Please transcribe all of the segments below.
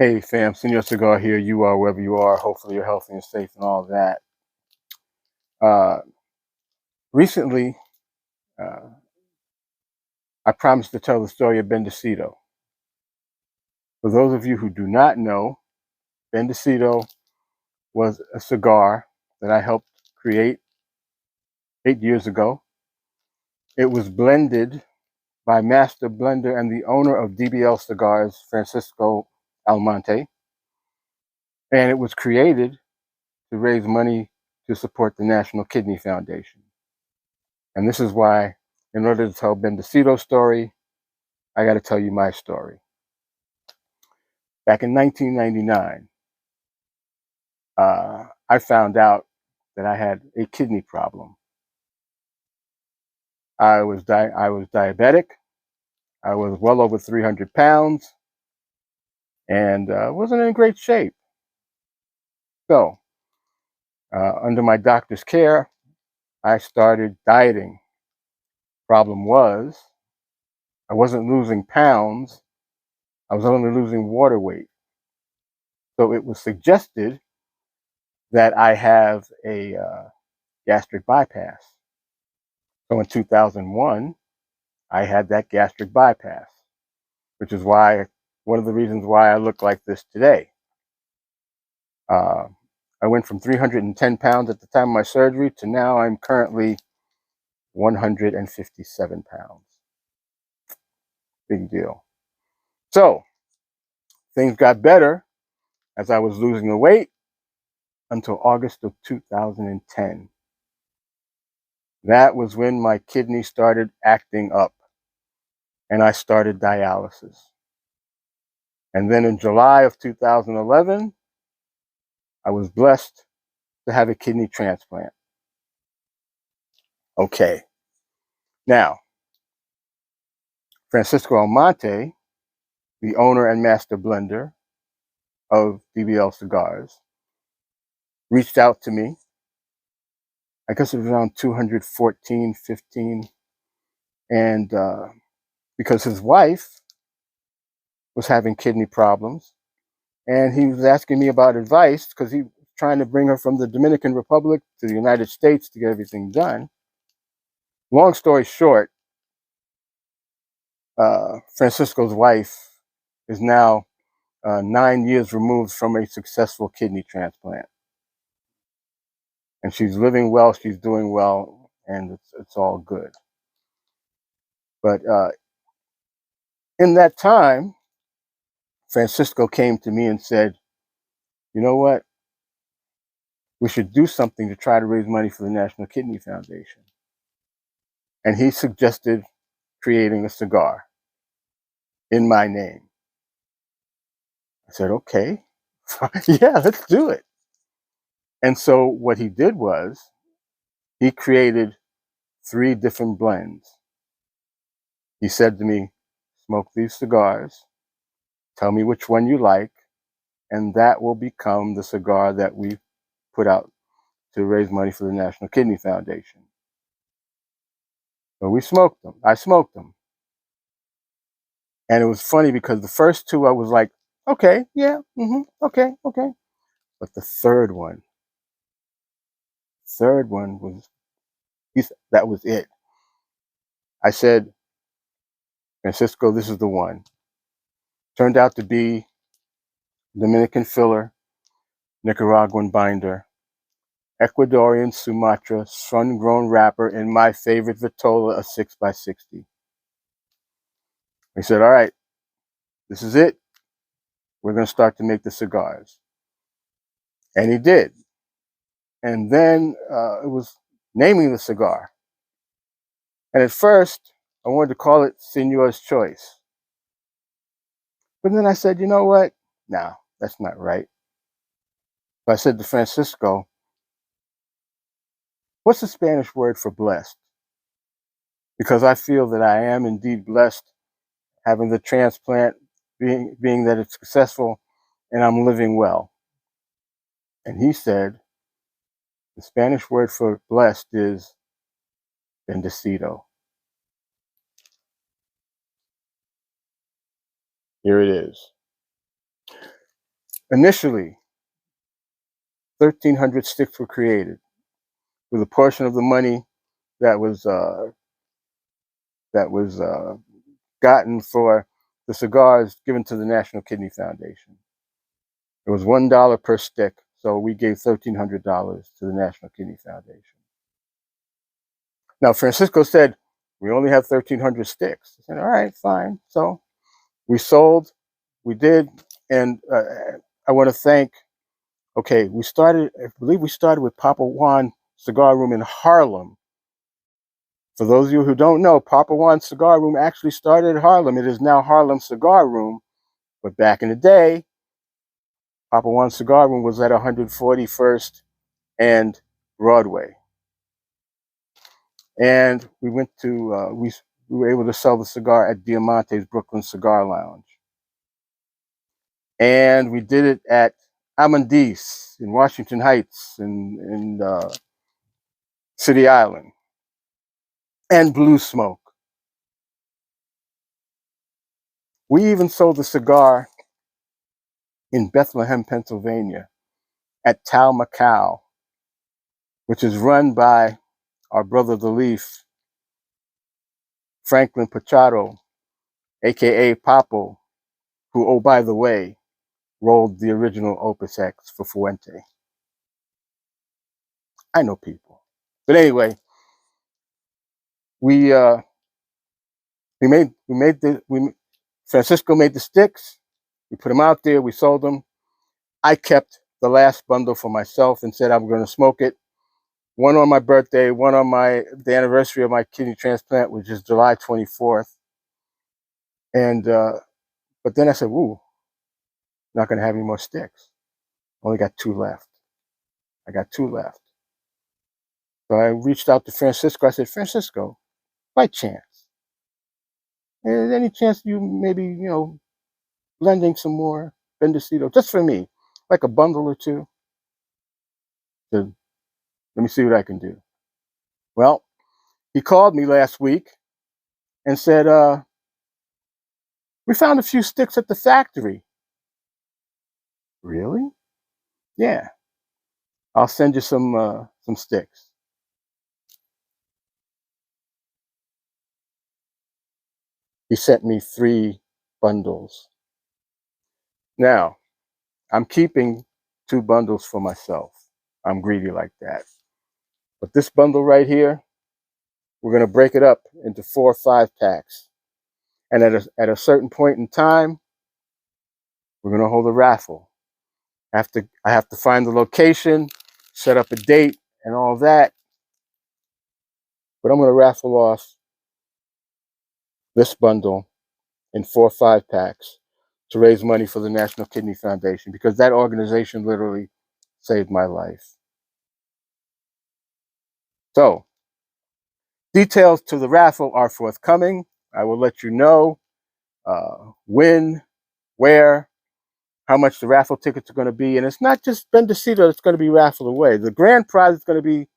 Hey fam, Senor Cigar here. You are wherever you are. Hopefully you're healthy and safe and all that. Uh, Recently, uh, I promised to tell the story of Bendecido. For those of you who do not know, Bendecido was a cigar that I helped create 8 years ago. It was blended by master blender and the owner of DBL Cigars, Francisco Almonte, and it was created to raise money to support the National Kidney Foundation. And this is why, in order to tell Bendecido's story, I got to tell you my story. Back in 1999, I found out that I had a kidney problem. I was diabetic. I was well over 300 pounds and wasn't in great shape. So, under my doctor's care, I started dieting. Problem was, I wasn't losing pounds. I was only losing water weight. So it was suggested that I have a gastric bypass. So in 2001, I had that gastric bypass, which is why one of the reasons why I look like this today. Uh, I went from 310 pounds at the time of my surgery to now I'm currently 157 pounds. Big deal. So things got better as I was losing the weight until August of 2010. That was when my kidney started acting up and I started dialysis. And then in July of 2011, I was blessed to have a kidney transplant. Okay. Now, Francisco Almonte, the owner and master blender of DBL Cigars, reached out to me. I guess it was around 214, 15. And because his wife was having kidney problems, and he was asking me about advice because he was trying to bring her from the Dominican Republic to the United States to get everything done. Long story short, Francisco's wife is now 9 years removed from a successful kidney transplant. And she's living well, she's doing well, and it's all good. But in that time, Francisco came to me and said, you know what? We should do something to try to raise money for the National Kidney Foundation. And he suggested creating a cigar in my name. I said, okay, yeah, let's do it. And so what he did was he created 3 different blends. He said to me, smoke these cigars, tell me which one you like, and that will become the cigar that we put out to raise money for the National Kidney Foundation. So we smoked them. I smoked them. And it was funny because the first 2 I was like, okay, yeah, okay. But the third one was, that was it. I said, Francisco, this is the one. Turned out to be Dominican filler, Nicaraguan binder, Ecuadorian Sumatra, sun-grown wrapper, and my favorite Vitola, a 6x60. He said, all right, this is it. We're going to start to make the cigars. And he did. And then it was naming the cigar. And at first, I wanted to call it Senor's Choice. But then I said, you know what? No, that's not right. So I said to Francisco, what's the Spanish word for blessed? Because I feel that I am indeed blessed having the transplant, being that it's successful, and I'm living well. And he said, the Spanish word for blessed is bendecido. Here it is. Initially, 1,300 sticks were created with a portion of the money that was that was gotten for the cigars given to the National Kidney Foundation. It was $1 per stick, so we gave $1,300 to the National Kidney Foundation. Now, Francisco said, we only have 1,300 sticks. I said, all right, fine. So we sold, we did, and I want to thank, okay, we started, I believe we started with Papa Juan Cigar Room in Harlem. For those of you who don't know, Papa Juan Cigar Room actually started in Harlem. It is now Harlem Cigar Room, but back in the day, Papa Juan Cigar Room was at 141st and Broadway. And we went to, we were able to sell the cigar at Diamante's Brooklyn Cigar Lounge. And we did it at Amandis in Washington Heights in City Island. And Blue Smoke. We even sold the cigar in Bethlehem, Pennsylvania at Tal Macau, which is run by our brother the Leaf, Franklin Pachado, aka Papo, who, oh, by the way, rolled the original Opus X for Fuente. I know people. But anyway, Francisco made the sticks, we put them out there, we sold them. I kept the last bundle for myself and said I'm going to smoke it. One on my birthday, one on the anniversary of my kidney transplant, which is July 24th. And but then I said, "Ooh, not going to have any more sticks. Only got 2 left. I got 2 left." So I reached out to Francisco. I said, "Francisco, by chance, is any chance you maybe blending some more Bendecito just for me, like a bundle or two? To let me see what I can do." Well, he called me last week and said, "We found a few sticks at the factory." Really? Yeah. I'll send you some sticks. He sent me 3 bundles. Now, I'm keeping 2 bundles for myself. I'm greedy like that. But this bundle right here, we're going to break it up into 4 or 5 packs. And at a certain point in time, we're going to hold a raffle. I have to find the location, set up a date, and all that. But I'm going to raffle off this bundle in 4 or 5 packs to raise money for the National Kidney Foundation, because that organization literally saved my life. So, details to the raffle are forthcoming. I will let you know when, where, how much the raffle tickets are going to be. And it's not just Bendecito that's going to be raffled away. The grand prize is going to be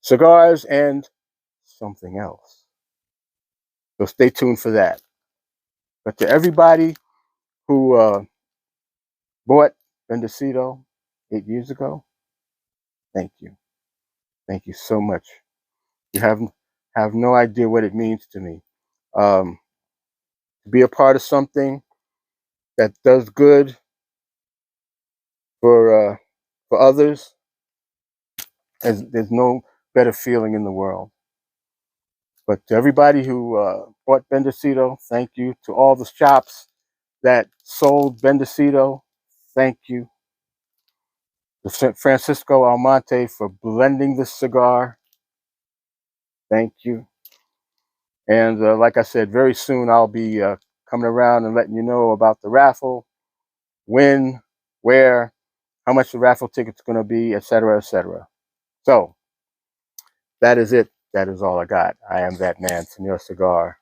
cigars and something else. So stay tuned for that. But to everybody who bought Bendecito 8 years ago, thank you. Thank you so much. You have no idea what it means to me. To be a part of something that does good for others, there's no better feeling in the world. But to everybody who bought Bendecito, thank you. To all the shops that sold Bendecito, thank you. To Francisco Almonte for blending the cigar, thank you. And like I said, very soon I'll be coming around and letting you know about the raffle, when, where, how much the raffle ticket's going to be, etc., etc. So that is it. That is all I got. I am that man, Senor Cigar.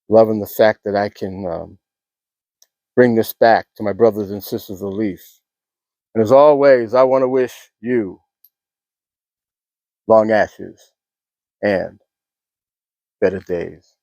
Loving the fact that I can bring this back to my brothers and sisters of Leaf. And as always, I want to wish you long ashes and better days.